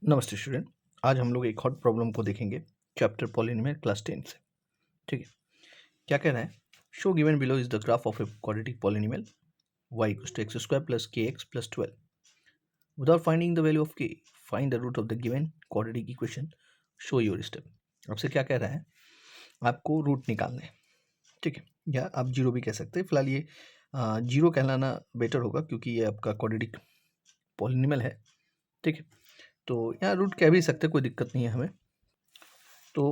नमस्ते स्टूडेंट। आज हम लोग एक और प्रॉब्लम को देखेंगे चैप्टर पॉलिनोमियल क्लास 10 से। ठीक है, क्या कह रहा है? Show given below is the graph of a quadratic polynomial y equals to x square plus के x plus 12 without finding the value of k find the root of the given quadratic equation, show your step. आपसे क्या कह रहा है? आपको root निकालना है। ठीक है, या आप जीरो भी कह सकते हैं। फिलहाल ये जीरो कहलाना बेटर होगा क्योंकि ये आपका क्वाड्रेटिक पॉलिनोमियल है। ठीक है, तो यहाँ रूट कह भी सकते, कोई दिक्कत नहीं है हमें। तो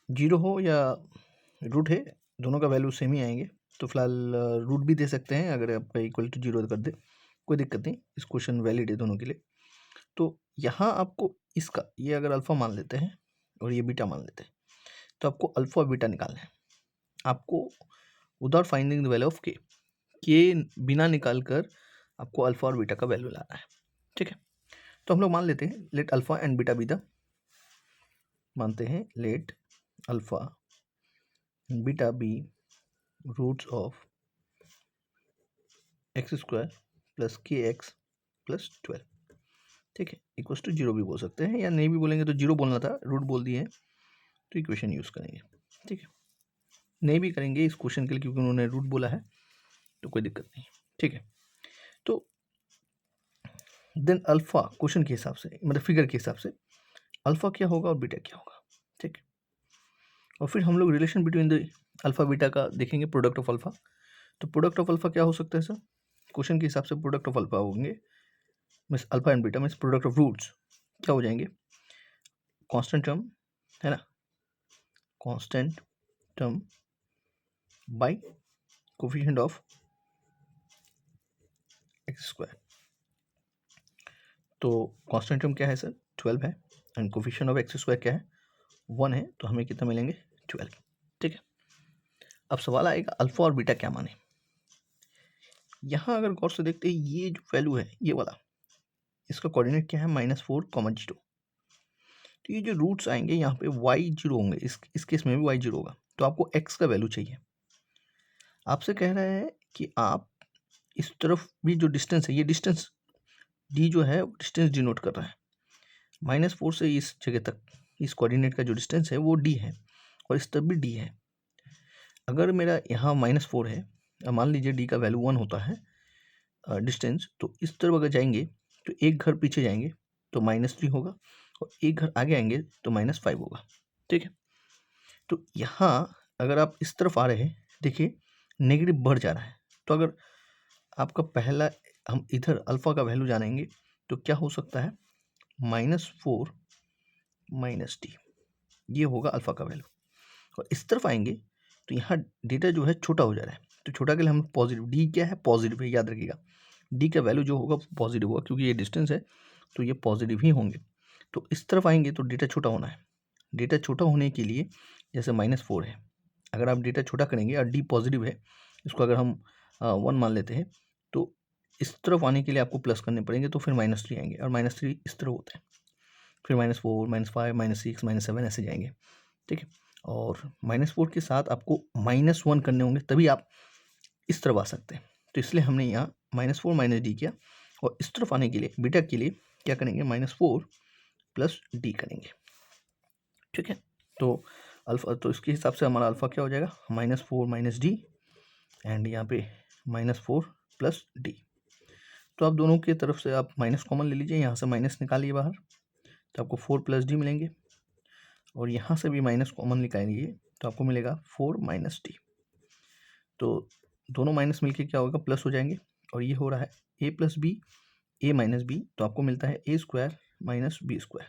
जीरो हो या रूट है, दोनों का वैल्यू सेम ही आएंगे। तो फिलहाल रूट भी दे सकते हैं, अगर आपका इक्वल टू जीरो कर दे कोई दिक्कत नहीं, इस क्वेश्चन वैलिड है दोनों के लिए। तो यहाँ आपको इसका, ये अगर अल्फ़ा मान लेते हैं और ये बीटा मान लेते हैं, तो आपको अल्फ़ा और बीटा निकालना है। आपको without finding the value of के बिना निकाल कर आपको अल्फ़ा और बीटा का वैल्यू लाना है। ठीक है, तो हम लोग मान लेते हैं let alpha and beta be the, मानते हैं let alpha beta be roots of X square plus के एक्स प्लस 12। ठीक है, इक्वल्स टू जीरो भी बोल सकते हैं, या नहीं भी बोलेंगे तो जीरो बोलना था, रूट बोल दिए हैं तो इक्वेशन यूज़ करेंगे। ठीक है, नहीं भी करेंगे इस क्वेश्चन के लिए क्योंकि उन्होंने रूट बोला है, तो कोई दिक्कत नहीं। ठीक है, तो देन अल्फ़ा क्वेश्चन के हिसाब से, मतलब फिगर के हिसाब से अल्फ़ा क्या होगा और बीटा क्या होगा। ठीक है, और फिर हम लोग relation between the alpha beta का देखेंगे, प्रोडक्ट ऑफ अल्फ़ा। तो प्रोडक्ट ऑफ अल्फ़ा क्या हो सकता है सर? क्वेश्चन के हिसाब से प्रोडक्ट ऑफ अल्फ़ा होंगे means alpha and beta means product of roots क्या हो जाएंगे? कांस्टेंट टर्म है ना, constant term by coefficient of X square. तो कांस्टेंट टर्म क्या है सर? 12 है, and coefficient of X square क्या है? 1 है, तो हमें कितना मिलेंगे? 12। ठीक है, अब सवाल आएगा अल्फा और बीटा क्या माने। यहाँ अगर गौर से देखते हैं, ये जो वैल्यू है ये वाला, इसका कोऑर्डिनेट क्या है? -4, 0। तो ये जो रूट्स आएंगे यहाँ पे y जीरो होंगे, इस केस में भी y जीरो होगा, तो आपको x का वैल्यू चाहिए। आपसे कह रहा है कि आप इस तरफ भी जो डिस्टेंस है, ये डिस्टेंस d जो है डिस्टेंस डिनोट कर रहा है। -4 से इस जगह तक इस कोऑर्डिनेट का जो डिस्टेंस है वो d है, और इस तरफ भी d है। अगर मेरा यहाँ -4 है, मान लीजिए d का वैल्यू 1 होता है डिस्टेंस, तो इस तरफ अगर जाएंगे तो एक घर पीछे जाएंगे तो -3 होगा, और एक घर आगे आएंगे तो -5 होगा। ठीक है, तो यहाँ अगर आप इस तरफ आ रहे हैं, देखिए नेगेटिव बढ़ जा रहा है, तो अगर आपका पहला, हम इधर अल्फा का वैल्यू जानेंगे तो क्या हो सकता है? -4 -d, ये होगा अल्फा का वैल्यू। और इस तरफ आएंगे तो यहाँ डेटा जो है छोटा हो जा रहा है, तो छोटा के लिए हम पॉजिटिव, डी क्या है? पॉजिटिव है, याद रखिएगा डी का वैल्यू जो होगा पॉजिटिव होगा, क्योंकि ये डिस्टेंस है तो ये पॉजिटिव ही होंगे। तो इस तरफ आएंगे तो डेटा छोटा होना है। डेटा छोटा होने के लिए, जैसे -4 है, अगर आप डेटा छोटा करेंगे और डी पॉजिटिव है, इसको अगर हम 1 मान लेते हैं, तो इस तरफ आने के लिए आपको प्लस करने पड़ेंगे, तो फिर -3 आएंगे, और -3 इस तरफ होते हैं, फिर -4 -5 -6 -7 ऐसे जाएंगे। ठीक है, और -4 के साथ आपको -1 करने होंगे, तभी आप इस तरफ आ सकते हैं। तो इसलिए हमने यहाँ -4 -d किया, और इस तरफ आने के लिए बीटा के लिए क्या करेंगे? -4 + d करेंगे। ठीक है, तो अल्फा, तो इसके हिसाब से हमारा अल्फा क्या हो जाएगा? -4 -d, एंड यहाँ पे -4 + d। तो आप दोनों की तरफ से आप माइनस कॉमन ले लीजिए, यहाँ से माइनस निकालिए बाहर, तो आपको 4 + d मिलेंगे, और यहाँ से भी माइनस कॉमन निकालेंगे तो आपको मिलेगा 4 - d। तो दोनों माइनस मिलके क्या होगा? प्लस हो जाएंगे, और ये हो रहा है a + b, a - b, तो आपको मिलता है a² - b²।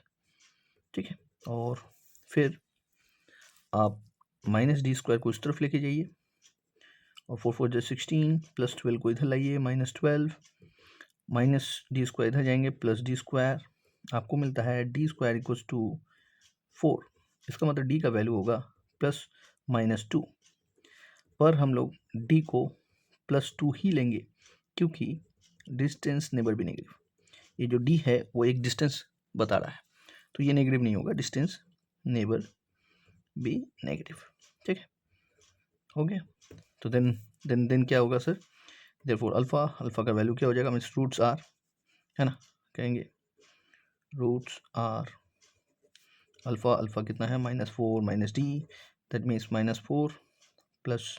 ठीक है, और फिर आप -d² को इस तरफ लेके जाइए, और 4 4 जो 16 + 12 को इधर लाइए, -12 -d² इधर जाएंगे, +d², आपको मिलता है d² = 4। इसका मतलब d का वैल्यू होगा +-2, पर हम लोग d को +2 ही लेंगे क्योंकि डिस्टेंस नेबर बी नेगेटिव। ये जो d है वो एक डिस्टेंस बता रहा है, तो ये नेगेटिव नहीं होगा, डिस्टेंस नेबर बी नेगेटिव। ठीक है, हो गया। तो देन क्या होगा सर? देयरफॉर अल्फा का वैल्यू क्या हो जाएगा? मीन्स रूट्स आर, है ना, कहेंगे रूट्स आर अल्फ़ा, अल्फ़ा कितना है -4 minus D, that means -4 plus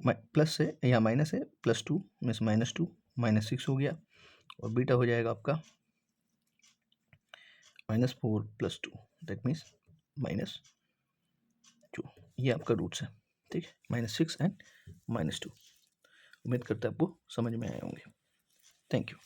plus है या माइनस है +2 मीन्स -2 -6 हो गया, और बीटा हो जाएगा आपका -4 + 2 दैट मीन्स -2। ये आपका रूट्स है, ठीक है, -6 एंड -2। उम्मीद करता है आपको समझ में आए होंगे। Thank you.